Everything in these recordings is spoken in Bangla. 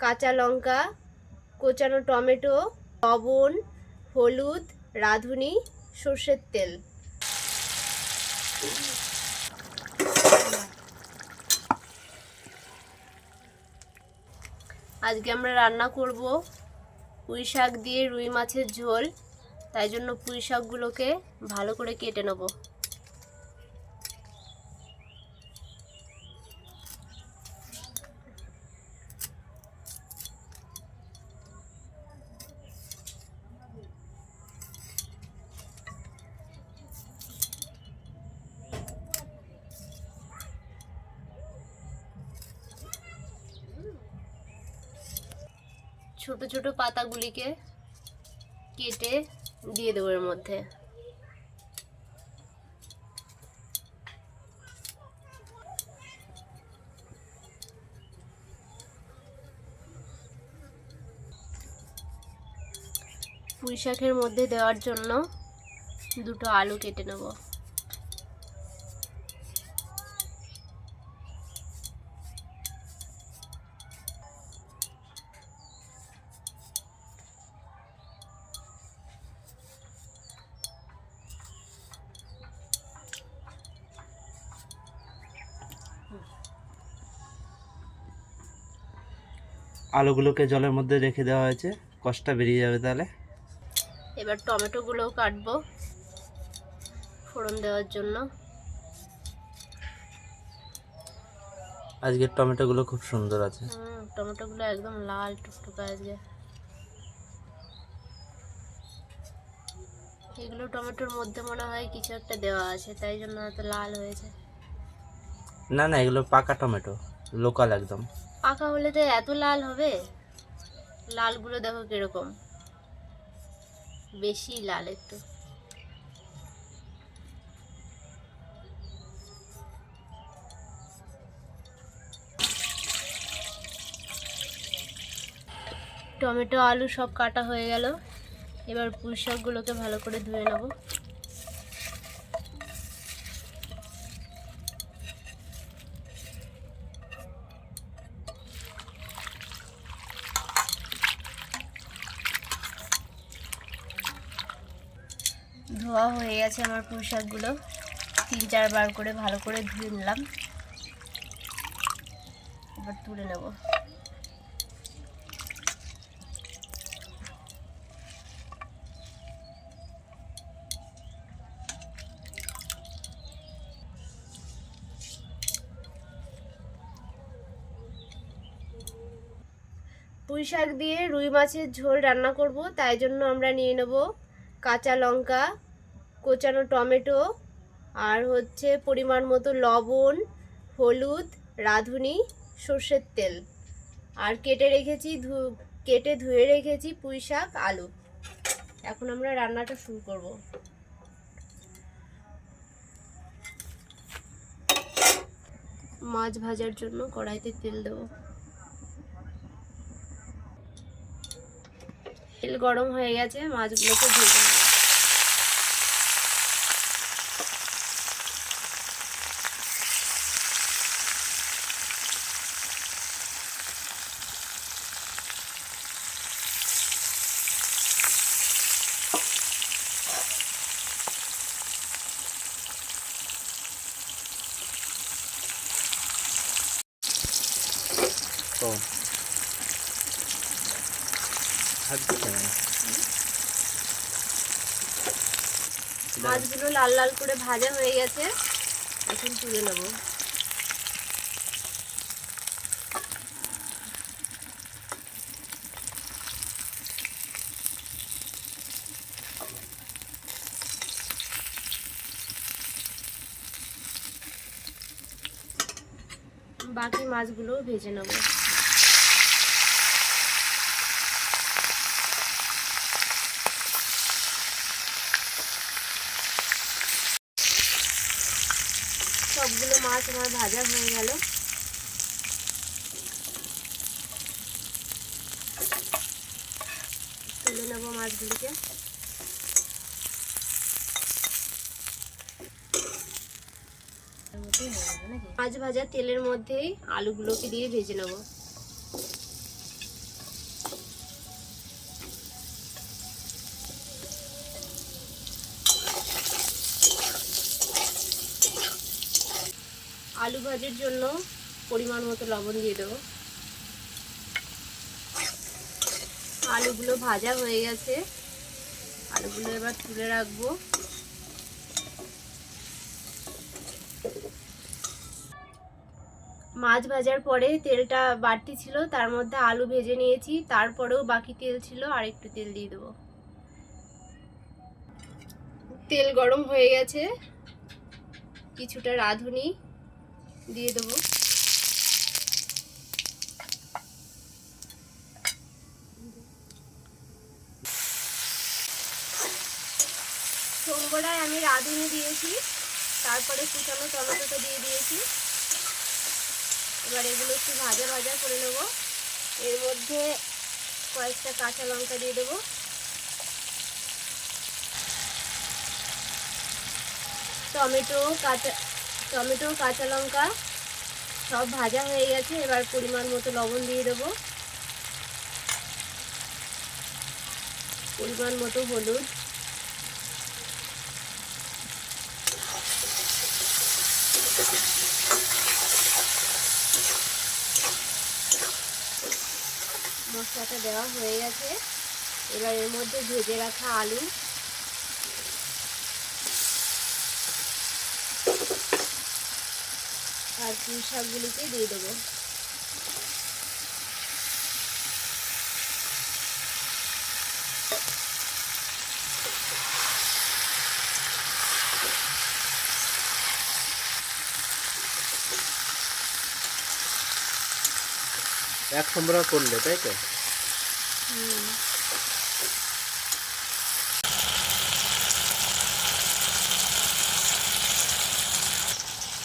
কাঁচা লঙ্কা, কোচানো টমেটো, লবণ, হলুদ, রাঁধুনি, সর্ষের তেল। আজকে আমরা রান্না করব পুঁই শাক দিয়ে রুই মাছের ঝোল। তাই জন্য পুঁই শাকগুলোকে ভালো করে কেটে নেব। ছোট ছোট পাতাগুলিকে কেটে দিয়ে দেবো এর মধ্যে। পুঁই শাকের মধ্যে দেওয়ার জন্য দুটো আলু কেটে নেব। আলুগুলোকে জলের মধ্যে রেখে দেওয়া হয়েছে, কষটা বেরিয়ে যাবে তাহলে। এবার টমেটোগুলোও কাটবো ফোড়ন দেওয়ার জন্য। আজকের টমেটোগুলো খুব সুন্দর আছে। টমেটোগুলো একদম লাল টুকটুকে আজকে। এগুলো টমেটোর মধ্যে মনে হয় কিছু একটা দেওয়া আছে, তাই জন্য এত লাল হয়েছে। না না, এগুলো পাকা টমেটো, লোকাল একদম। পাকা হলে তো এত লাল হবে? লালগুলো দেখো কিরকম, বেশি লাল একটু। টমেটো আলু সব কাটা হয়ে গেল। এবার পুঁই শাকগুলোকে ভালো করে ধুয়ে নেব। ধোয়া হয়ে গেছে আমার পুঁই শাকগুলো, 3-4 বার করে ভালো করে ধুয়ে নিলাম। এবার তুলে নেব। পুঁই শাক দিয়ে রুই মাছের ঝোল রান্না করব, তাই জন্য আমরা নিয়ে নেব কাঁচা লঙ্কা, কোচানো টমেটো, আর হচ্ছে পরিমাণ মতো লবণ, হলুদ, রাঁধুনি, সর্ষের তেল, আর কেটে ধুয়ে রেখেছি পুঁই শাক, আলু। এখন আমরা রান্নাটা শুরু করব। মাছ ভাজার জন্য কড়াইতে তেল দেবো। তেল গরম হয়ে গেছে, মাছগুলোকে ভেজে নেব। তো মাছগুলো লাল লাল করে ভাজা হয়ে গেছে, এখন তুলে নেব। বাকি মাছগুলো ভেজে নেব। সবগুলো মাছ আমার ভাজা হয়ে গেল। তুলে নেব মাছগুলিকে। মাছ ভাজা তেলের মধ্যেই আলুগুলোকে দিয়ে ভেজে নেব। আলু ভাজির জন্য পরিমাণ মতো লবণ দিয়ে দেবো। আলুগুলো ভাজা হয়ে গেছে, আলুগুলো এবার তুলে রাখবো। মাছ ভাজার পরে তেলটা বাড়তি ছিল, তার মধ্যে আলু ভেজে নিয়েছি, তারপরেও বাকি তেল ছিল, আর একটু তেল দিয়ে দেবো। তেল গরম হয়ে গেছে, কিছুটা রাঁধুনি দিয়ে দেবো। সোমবড়ায় আমি রাঁধুনি দিয়েছি, তারপরে কুচানো টমেটোটা দিয়ে দিয়েছি। এবার এগুলো একটু ভাজা ভাজা করে নেবো। এর মধ্যে কয়েকটা কাঁচা লঙ্কা দিয়ে দেবো। টমেটো কাঁচা লঙ্কা সব ভাজা হয়ে গেছে। এবার পরিমাণ মতো লবণ দিয়ে দেবো, পরিমাণ মতো হলুদ, মশলাটা দেওয়া হয়ে গেছে। এবার এর মধ্যে ভেজে রাখা আলু আর পুঁই শাকগুলিকে দিয়ে দেবো। এক সম্বরা করলে, তাই তো?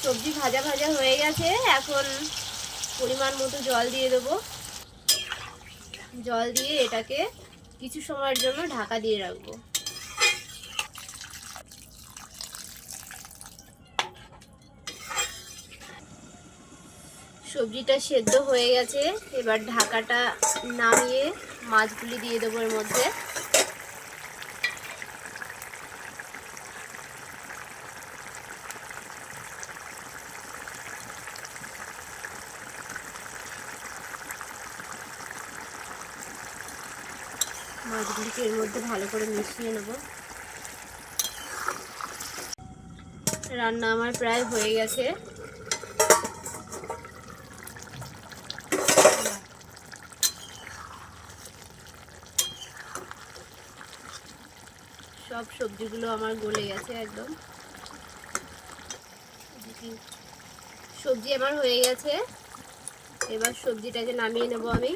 সবজি ভাজা ভাজা হয়ে গেছে, এখন পরিমাণ মতো জল দিয়ে দেবো। জল দিয়ে এটাকে কিছু সময়ের জন্য ঢাকা দিয়ে রাখবো। সবজিটা সেদ্ধ হয়ে গেছে, এবার ঢাকাটা নামিয়ে মাছগুলি দিয়ে দেবো এর মধ্যে। মাছগুলিকে এর মধ্যে ভালো করে মিশিয়ে নেব। রান্না আমার প্রায় হয়ে গেছে। সব সবজিগুলো আমার গলে গেছে একদম। সবজি আমার হয়ে গেছে, এবার সবজিটাকে নামিয়ে নেব আমি।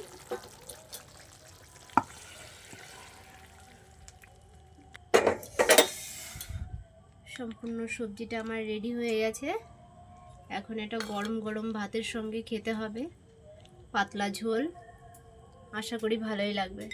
সম্পূর্ণ সবজিটা আমার রেডি হয়ে গেছে। এখন এটা গরম গরম ভাতের সঙ্গে খেতে হবে, পাতলা ঝোল। আশা করি ভালোই লাগবে।